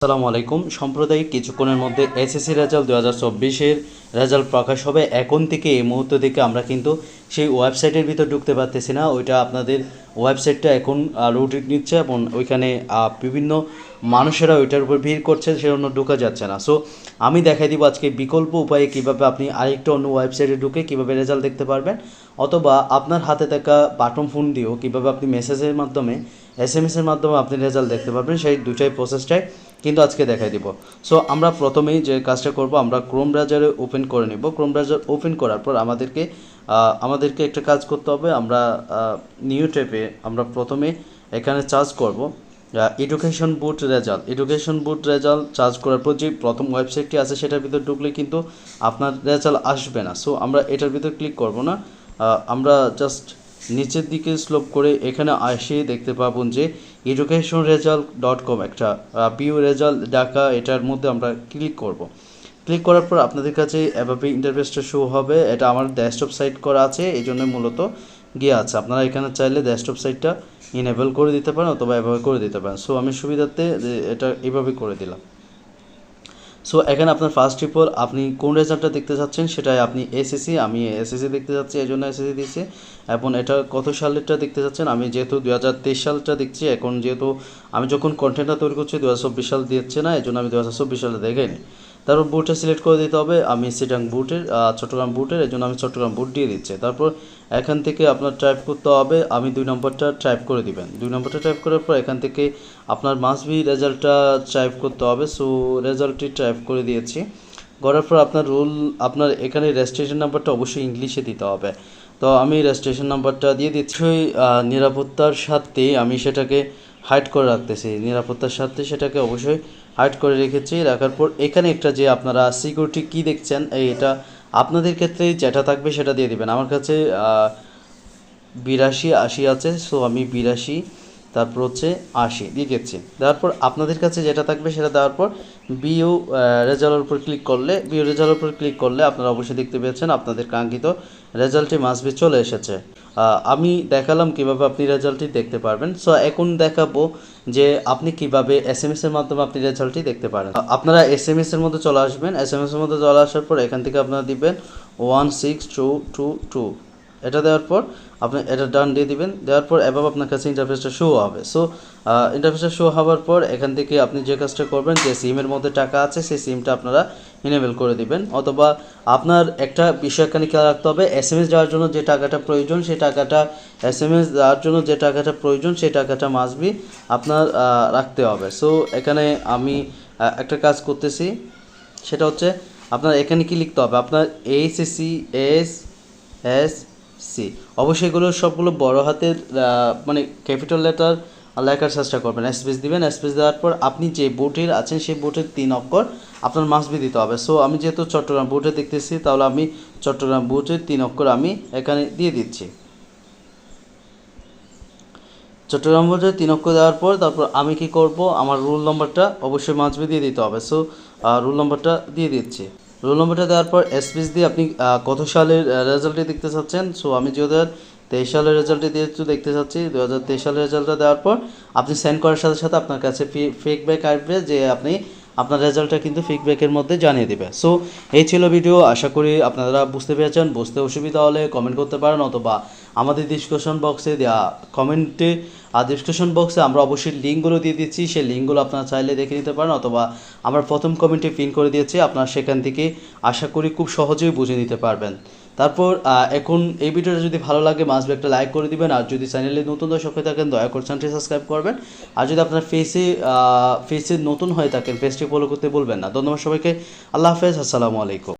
আসসালামু আলাইকুম। সাম্প্রদায়িক কিছুক্ষণের মধ্যে এসএসসি রেজাল্ট 2024-এর রেজাল্ট প্রকাশ হবে। এখন থেকে এই মুহূর্ত থেকে আমরা কিন্তু সেই ওয়েবসাইটের ভিতর ঢুকতে পারতেছি না। ওইটা আপনাদের ওয়েবসাইটটা এখন রুটিন নিচ্ছে এবং ওইখানে বিভিন্ন মানুষেরা ওইটার উপর ভিড় করছে, সেজন্য ঢোকা যাচ্ছে না। সো আমি দেখাই দিব আজকে বিকল্প উপায়ে কীভাবে আপনি আরেকটা অন্য ওয়েবসাইটে ঢুকে কীভাবে রেজাল্ট দেখতে পারবেন, অথবা আপনার হাতে থাকা বাটন ফোন দিয়েও কীভাবে আপনি মেসেজের মাধ্যমে এসএমএসের মাধ্যমে আপনি রেজাল্ট দেখতে পারবেন। সেই দুটাই প্রসেসটাই কিন্তু আজকে দেখাই দিব। সো আমরা প্রথমেই যে কাজটা করব, আমরা ক্রোম ব্রাউজারে ওপেন করে নেব। ক্রোম ব্রাউজার ওপেন করার পর আমাদেরকে একটা কাজ করতে হবে। আমরা নিউ ট্যাবে আমরা প্রথমে এখানে চার্জ করব এডুকেশন বোর্ড রেজাল্ট চার্জ করার পর যে প্রথম ওয়েবসাইটটি আছে সেটার ভিতর ঢুকলে কিন্তু আপনার রেজাল্ট আসবে না। সো আমরা এটার ভিতর ক্লিক করব না, আমরা জাস্ট নিচের দিকে স্লোপ করে এখানে আসে দেখতে পাবেন যে educationresult.com একটা ভিউ রেজাল্ট ঢাকা, এটার মধ্যে আমরা ক্লিক করব। ক্লিক করার পর আপনাদের কাছে এভাবে ইন্টারফেসটা শো হবে। এটা আমার ডেস্কটপ সাইট করা আছে, এই জন্য মূলত গিয়ে আছে। আপনারা এখানে চাইলে ডেস্কটপ সাইটটা ইনেবল করে দিতে পারেন অথবা এভাবে করে দিতে পারেন। সো আমি সুবিধার্থে এটা এভাবে করে দিলাম। সো এখানে আপনার ফার্স্ট অফ অল আপনি কোন রেজাল্টটা দেখতে চাচ্ছেন, সেটাই আপনি এসএসসি, আমি এসএসসি দেখতে চাচ্ছি, এই জন্য এসএসসি দিচ্ছি। এবং এটা কত সালেরটা দেখতে চাচ্ছেন, আমি যেহেতু 2023 সালটা দেখছি। এখন যেহেতু আমি যখন কন্টেন্টটা তৈরি করছি 2024 সাল দিচ্ছে না, এই জন্য আমি 2024 সালে দেখাইনি। তারপর বুটটা সিলেক্ট করে দিতে হবে। আমি সিটাং বুটের চট্টগ্রাম বুটের, এই জন্য আমি চট্টগ্রাম বুট দিয়ে দিচ্ছি। তারপর এখান থেকে আপনার টাইপ করতে হবে, আমি 2 নম্বরটা টাইপ করে দিবেন। 2 নম্বরটা টাইপ করার পর এখান থেকে আপনার মাস্ট বি রেজাল্টটা টাইপ করতে হবে। সো রেজাল্টটি টাইপ করে দিয়েছি। করার পর আপনার এখানে রেজিস্ট্রেশন নাম্বারটা অবশ্যই ইংলিশে দিতে হবে। তো আমি রেজিস্ট্রেশন নাম্বারটা দিয়ে দিচ্ছি। নিরাপত্তার সাথে আমি সেটাকে হাইড করে রাখতেছি, নিরাপত্তার সাথে সেটাকে অবশ্যই হাইড করে রেখেছি। রাখার পর এখানে একটা যে আপনারা সিকিউরিটি কি দেখছেন, এটা আপনাদের ক্ষেত্রে যেটা থাকবে সেটা দিয়ে দিবেন। আমার কাছে 8280 আছে, সো আমি 82 তারপর হচ্ছে 80 দিয়ে দিচ্ছি। দেওয়ার পর আপনাদের কাছে যেটা থাকবে সেটা দেওয়ার পর বিও রেজাল্টের উপর ক্লিক করলে আপনারা অবশ্যই দেখতে পেয়েছেন আপনাদের কাঙ্ক্ষিত রেজাল্টটি মাস্ট বি চলে এসেছে। আমি দেখালাম কিভাবে আপনি রেজাল্টটি দেখতে পারবেন। সো এখন দেখাবো যে আপনি কিভাবে এসএমএসের মাধ্যমে আপনি রেজাল্টটি দেখতে পারেন। আপনারা এসএমএসের মধ্যে চলে আসবেন। এসএমএসের মধ্যে চলে আসার পর এখান থেকে আপনারা দিবেন 16222। এটা দেওয়ার পর আপনি এটা ডান দিয়ে দিবেন। দেওয়ার পর এভাবে আপনার কাছে ইন্টারফেসটা শো হবে। সো ইন্টারফেসটা শো হওয়ার পর এখান থেকে আপনি যে কাজটা করবেন, যে সিমের মধ্যে টাকা আছে সেই সিমটা আপনারা ইনেবল করে দিবেন। অথবা আপনার একটা বিষয় এখানে খেয়াল রাখতে হবে, এসএমএস যাওয়ার জন্য যে টাকাটা প্রয়োজন সেই টাকাটা মাস্ট বি আপনার রাখতে হবে। সো এখানে আমি একটা কাজ করতেছি, সেটা হচ্ছে আপনার এখানে কি লিখতে হবে, আপনার এসএসসি অবশ্যই এগুলো সবগুলো বড় হাতের মানে ক্যাপিটাল লেটার লেখার চেষ্টা করবেন। স্পেস দিবেন। স্পেস দেওয়ার পর আপনি যে বোর্ডের আছেন সেই বোর্ডের 3 অক্ষর আপনার মাস্ট বি দিতে হবে। সো আমি যেহেতু চট্টগ্রাম বোর্ডে দেখতেছি, তাহলে আমি চট্টগ্রাম বোর্ডের 3 অক্ষর আমি এখানে দিয়ে দিচ্ছি। চট্টগ্রাম বোর্ডের 3 অক্ষর দেওয়ার পর তারপর আমি কি করব, আমার রোল নম্বরটা অবশ্যই মাস্ট বি দিয়ে দিতে হবে। সো রোল নম্বরটা দিয়ে দিচ্ছি। রোল নম্বরটা দেওয়ার পর স্পেস দিয়ে আপনি কত সালের রেজাল্টটি দেখতে চাচ্ছেন। সো আমি 2023 সালের রেজাল্টটি দেখতে চাচ্ছি। 2023 সালের রেজাল্টটা দেওয়ার পর আপনি সেন্ড করার সাথে সাথে আপনার কাছে ফিডব্যাক আসবে, যে আপনার রেজাল্টটা কিন্তু ফিডব্যাকের মধ্যে জানিয়ে দেবে। সো এই ছিল ভিডিও। আশা করি আপনারা বুঝতে পেরেছেন। বুঝতে অসুবিধা হলে কমেন্ট করতে পারেন, অথবা আমাদের ডিসকাশন বক্সে আমরা অবশ্যই লিঙ্কগুলো দিয়ে দিচ্ছি। সেই লিঙ্কগুলো আপনারা চাইলে দেখে নিতে পারেন, অথবা আমরা প্রথম কমেন্টে পিন করে দিয়েছি, আপনারা সেখান থেকে আশা করি খুব সহজেই বুঝে নিতে পারবেন। তারপর এখন এই ভিডিওটা যদি ভালো লাগে মাস্ট বি একটা লাইক করে দিবেন। আর যদি চ্যানেলে নতুন দর্শক হয়ে থাকেন দয়া করে চ্যানেলটি সাবস্ক্রাইব করবেন। আর যদি আপনার ফেসে নতুন হয়ে থাকেন পেজটি ফলো করতে বলবেন না। ধন্যবাদ সবাইকে। আল্লাহ হাফেজ। আসসালামু আলাইকুম।